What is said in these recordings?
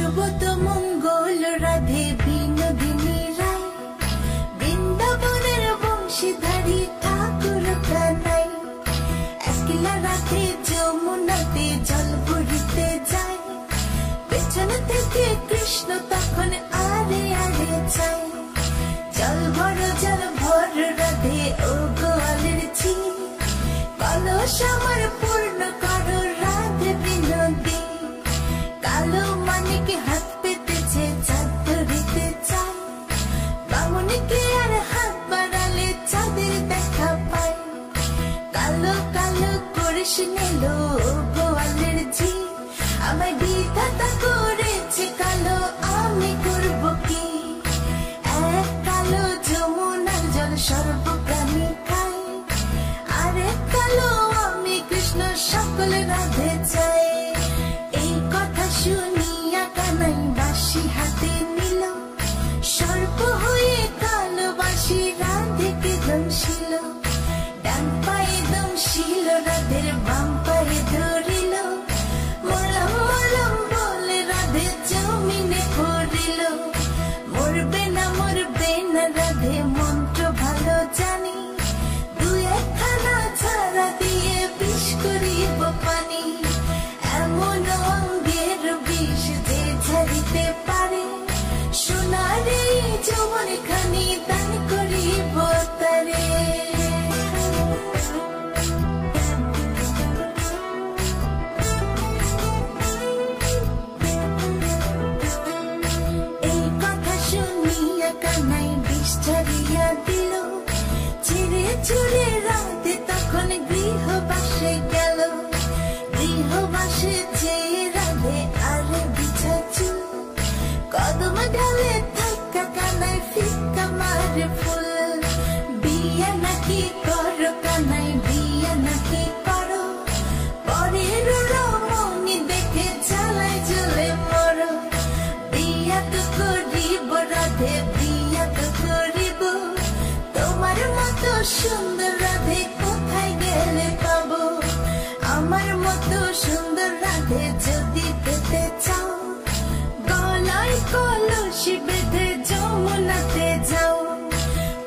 সর্বতমঙ্গল রাধে বিনোদিনী রায়, বৃন্দাবনের বংশীধারী ঠাকুর কানাই। একলা রাধে যমুনাতে জল ভরিতে যায়, পেছন থেকে কৃষ্ণ তখন আরে আরে চায়। জল ভর রাধে ও গোয়ালের ঝি, কলস আমার পূর্ণ করো রাধে বিনোদী। কালো মানিক হাত পেতেছে চাঁদ ধরিতে চায়, বামুনিকে আর হাত বাড়ালে চাঁদের দেখা পায়। কালো কালো করিস নিল গোয়ালের ঝি, আমায় বিধাতা করেছে কালো, আমি করব কি? এক কালো যমুনার জল সর্বপ্রাণী খায়, আরেক কালো আমি কৃষ্ণ সকল রাধে চাই। এই কথা শুনিয়া কানাই বাঁশি হাতে নিল, সর্প হয়ে কালো বাঁশি রাধেকে দংশিল। ডান পায়ে দংশিল রাধের, বাম পায়ে ধরিল, মলম মলম বলে রাধে জমিনে পড়িল। মরবে না রাধে মন্ত্র ভালো জানি, দুই একখানা ছাড়া দিয়ে বিষ করিব পানি। এমন অঙ্গের বিষ যে ঝাড়িতে পারে, সোনার এই যৌবন খানি দান করিব তারে। এই কথা শুনিয়া কানাই বিষ ঝাড়িয়া দিল, ছিঁড়ে ছুঁড়ে রাধে তখন গৃহবাসে গেল। গৃহবাসে চেয়ে রাধে আর বিছা চুল, কদম ডালে থাকা কানাই ফিক্কা মারে ফুল। বিয়া নাকি করো কানাই, বিয়া নাকি করো, পরের রমণী দেখে জ্বালায় জ্বলে মরো। বিয়া তো করিব রাধে, বিয়া তো করিব, তোমার মতো সুন্দর রাধে কোথায় গেলে পাবো? আমার মতো সুন্দর রাধে যদি পেতে চাও, গলায় কলসি বেঁধে যমুনাতে যাও।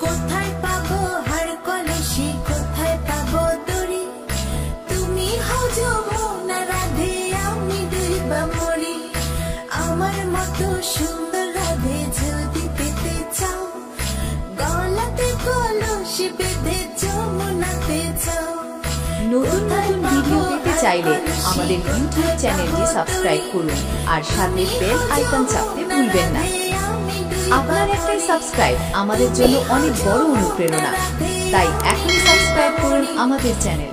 কোথায় পাবো হার কলসি, কোথায় পাবো দড়ি? তুমি হও যমুনা রাধে, আমি ডুইবা মরি। আমার মতো সুন্দর রাধে যদি পেতে চাও, গলাতে কলসি বেঁধে যমুনাতে যাও। নতুন নতুন ভিডিও পেতে চাইলে আমাদের ইউটিউব চ্যানেলটি সাবস্ক্রাইব করুন আর সাথে বেল আইকন চাপতে ভুলবেন না। আপনার একটাই সাবস্ক্রাইব আমাদের জন্য অনেক বড় অনুপ্রেরণা, তাই এখনই সাবস্ক্রাইব করুন আমাদের চ্যানেল।